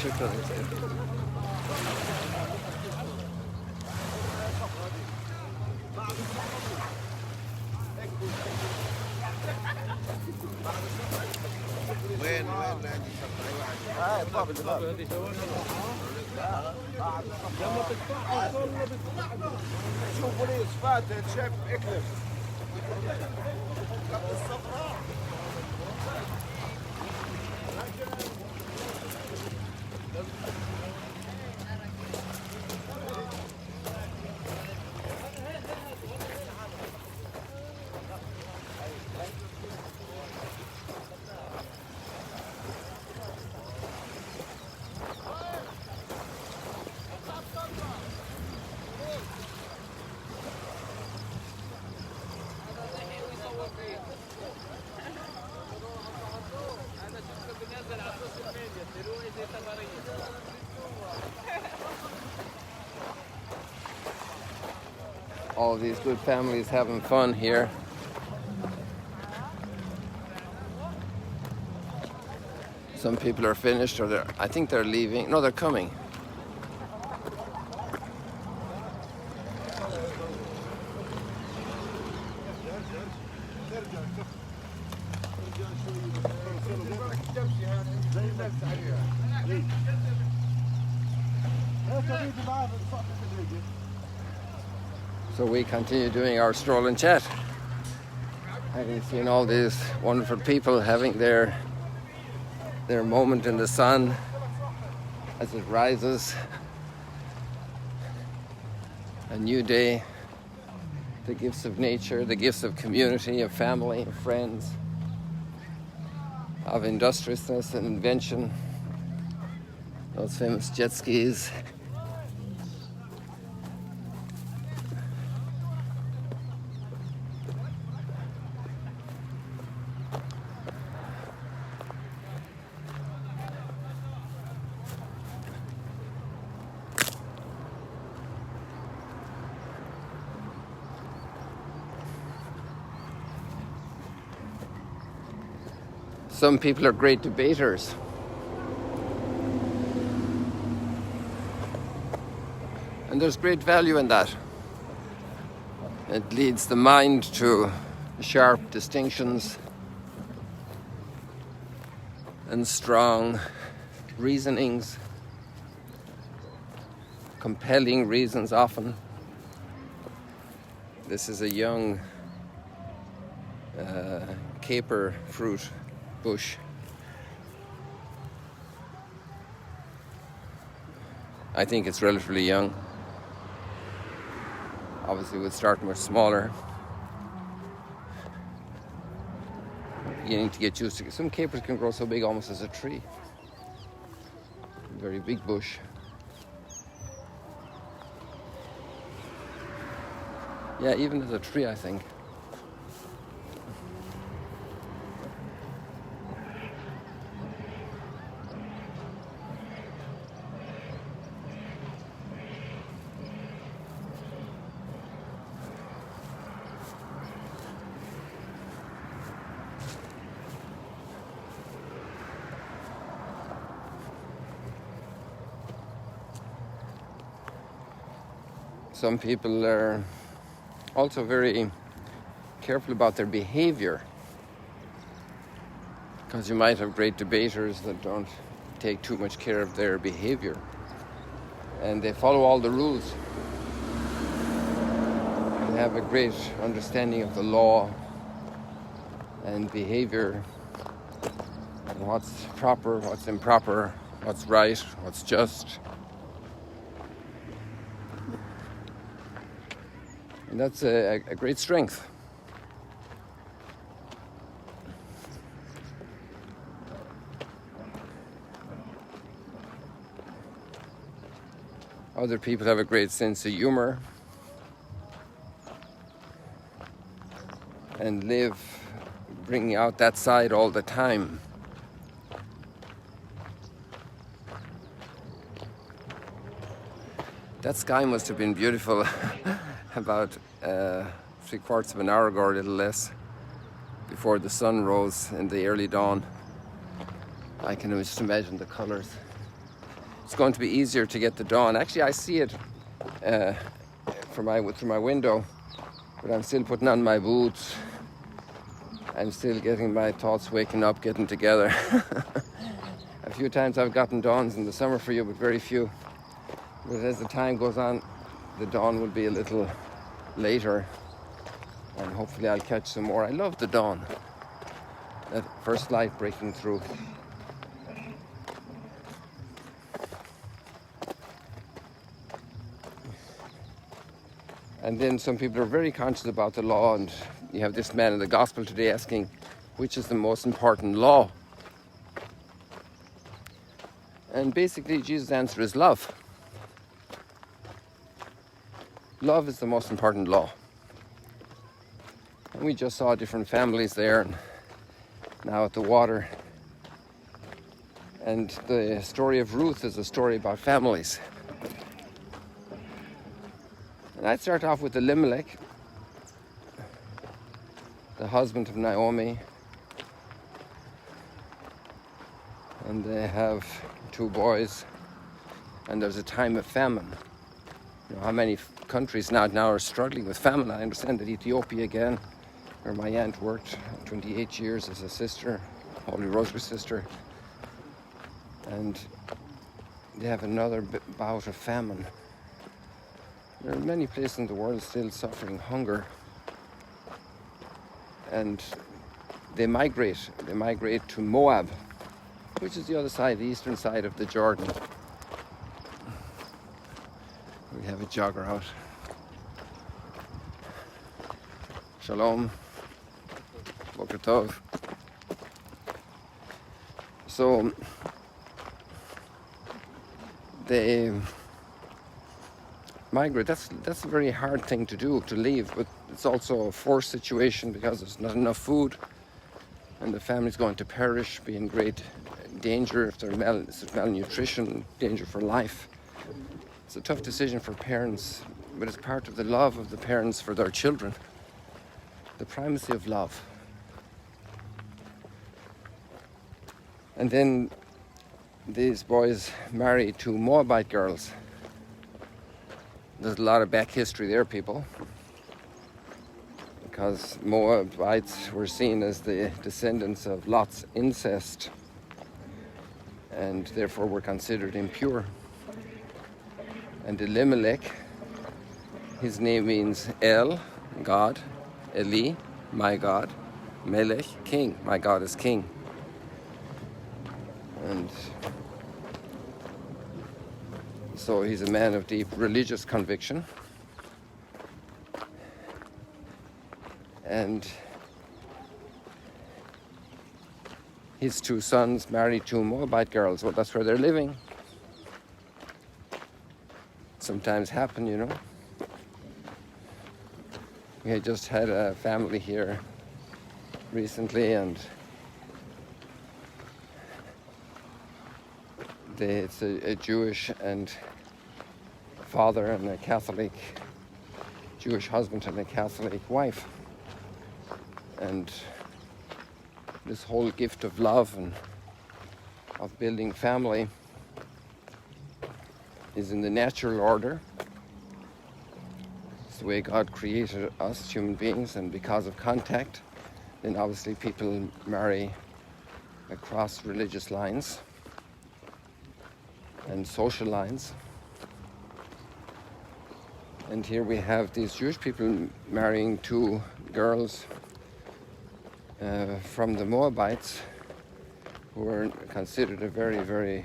شكرا. وين هذه شوفوا لي صفات شيف اكلف الصفراء. All these good families having fun here. Some people are finished, or I think they're leaving. No, they're coming. So we continue doing our stroll and chat, having seen all these wonderful people having their moment in the sun as it rises. A new day, the gifts of nature, the gifts of community, of family, of friends, of industriousness and invention. Those famous jet skis. Some people are great debaters. And there's great value in that. It leads the mind to sharp distinctions and strong reasonings, compelling reasons often. This is a young caper fruit bush. I think it's relatively young. Obviously we'll start much smaller. Beginning to get used to it. Some capers can grow so big almost as a tree. Very big bush. Yeah, even as a tree, I think. Some people are also very careful about their behavior, because you might have great debaters that don't take too much care of their behavior and they follow all the rules. have a great understanding of the law and behavior, and what's proper, what's improper, what's right, what's just. And that's a great strength. Other people have a great sense of humor and live bringing out that side all the time. That sky must have been beautiful about 3/4 of an hour ago, or a little less, before the sun rose in the early dawn. I can just imagine the colors. It's going to be easier to get the dawn. Actually, I see it through my window, but I'm still putting on my boots. I'm still getting my thoughts waking up, getting together. A few times I've gotten dawns in the summer for you, but very few. But as the time goes on, the dawn will be a little later, and hopefully I'll catch some more. I love the dawn, that first light breaking through. And then some people are very conscious about the law, and you have this man in the gospel today asking, which is the most important law? And basically Jesus' answer is love. Love is the most important law. And we just saw different families there, and now at the water. And the story of Ruth is a story about families. And I'd start off with Elimelech, the husband of Naomi. And they have 2 boys, and there's a time of famine. You know, how many countries now are struggling with famine? I understand that Ethiopia again, where my aunt worked 28 years as a sister, Holy Rosary sister, and they have another bout of famine. There are many places in the world still suffering hunger, and they migrate to Moab, which is the other side, the eastern side of the Jordan. We have a jogger out. Shalom. Boker Tov. So they migrate. That's a very hard thing to do, to leave, but it's also a forced situation because there's not enough food, and the family's going to perish, be in great danger if there's malnutrition, danger for life. It's a tough decision for parents, but it's part of the love of the parents for their children. The primacy of love. And then these boys marry 2 Moabite girls. There's a lot of back history there, people, because Moabites were seen as the descendants of Lot's incest, and therefore were considered impure. And Elimelech, his name means El, God, Eli, my God, Melech, king, my God is king. And so he's a man of deep religious conviction. And his 2 sons married 2 Moabite girls. Well, that's where they're living. Sometimes happen, you know. We had just had a family here recently, and it's a Jewish and father and a Catholic, Jewish husband and a Catholic wife. And this whole gift of love and of building family is in the natural order. It's the way God created us, human beings, and because of contact, then obviously people marry across religious lines and social lines. And here we have these Jewish people marrying two girls from the Moabites, who were considered a very, very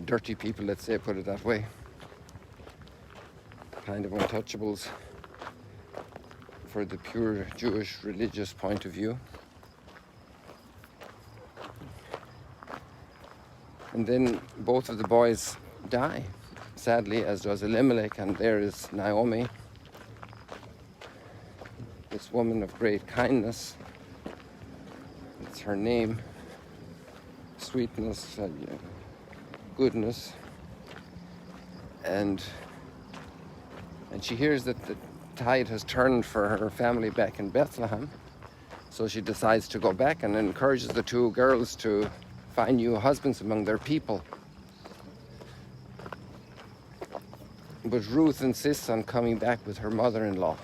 dirty people, let's say, put it that way. Kind of untouchables for the pure Jewish religious point of view. And then both of the boys die, sadly, as does Elimelech, and there is Naomi, this woman of great kindness. It's her name, sweetness, goodness, and she hears that the tide has turned for her family back in Bethlehem, so she decides to go back and encourages the two girls to find new husbands among their people. But Ruth insists on coming back with her mother-in-law.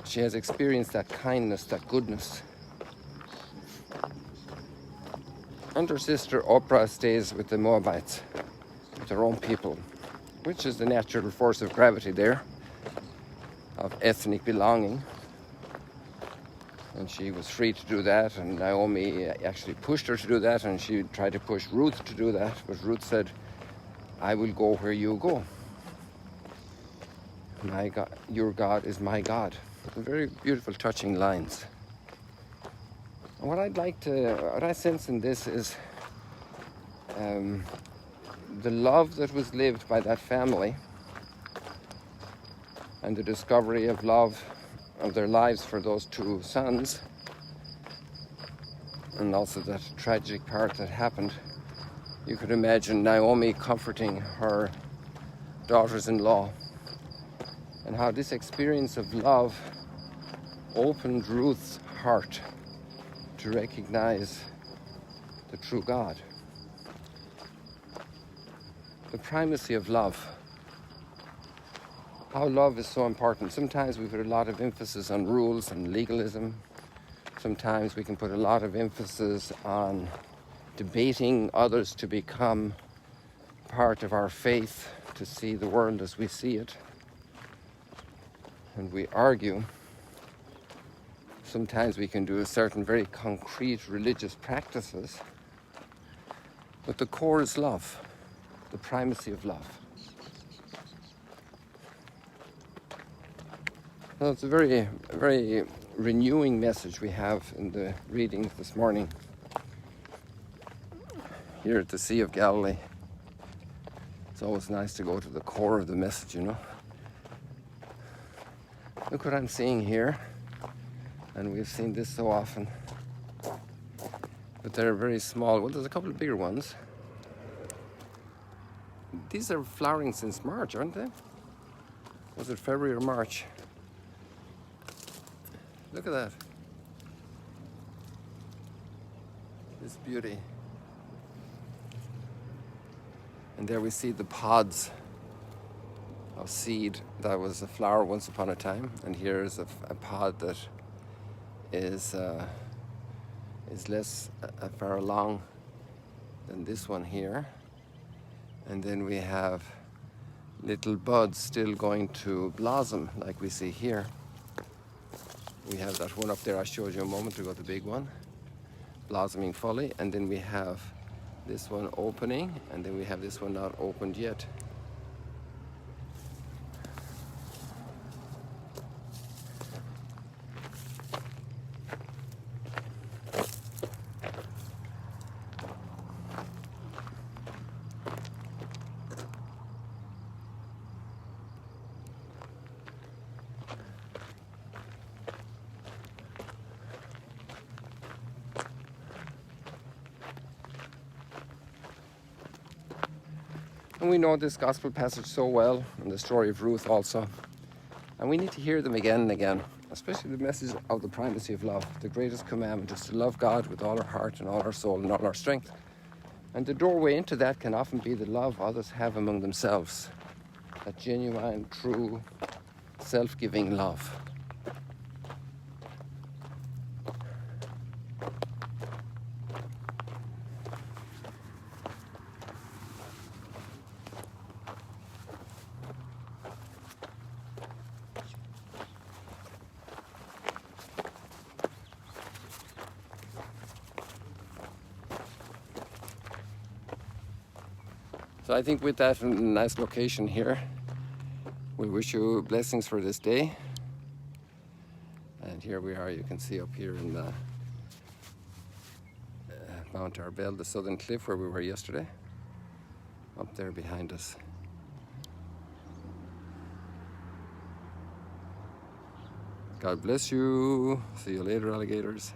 She has experienced that kindness, that goodness. And her sister Oprah stays with the Moabites, with their own people, which is the natural force of gravity there, of ethnic belonging. And she was free to do that, and Naomi actually pushed her to do that, and she tried to push Ruth to do that, but Ruth said, I will go where you go. My God, your God is my God. Very beautiful, touching lines. And what I sense in this is the love that was lived by that family, and the discovery of love of their lives for those two sons, and also that tragic part that happened. You could imagine Naomi comforting her daughters-in-law, and how this experience of love opened Ruth's heart to recognize the true God. The primacy of love. How love is so important. Sometimes we put a lot of emphasis on rules and legalism. Sometimes we can put a lot of emphasis on debating others to become part of our faith, to see the world as we see it. And we argue. Sometimes we can do certain very concrete religious practices. But the core is love, the primacy of love. Well, it's a very, very renewing message we have in the readings this morning here at the Sea of Galilee. It's always nice to go to the core of the message, you know. Look what I'm seeing here, and we've seen this so often. But they're very small. Well, there's a couple of bigger ones. These are flowering since March, aren't they? Was it February or March? Look at that. This beauty. And there we see the pods of seed that was a flower once upon a time. And here is a pod that is less far along than this one here. And then we have little buds still going to blossom like we see here. We have that one up there I showed you a moment ago, the big one, blossoming fully. And then we have this one opening, and then we have this one not opened yet. And we know this gospel passage so well, and the story of Ruth also. And we need to hear them again and again, especially the message of the primacy of love. The greatest commandment is to love God with all our heart and all our soul and all our strength. And the doorway into that can often be the love others have among themselves. That genuine, true, self-giving love. So I think with that nice location here, we wish you blessings for this day. And here we are, you can see up here in the Mount Arbel, the southern cliff where we were yesterday, up there behind us. God bless you. See you later, alligators.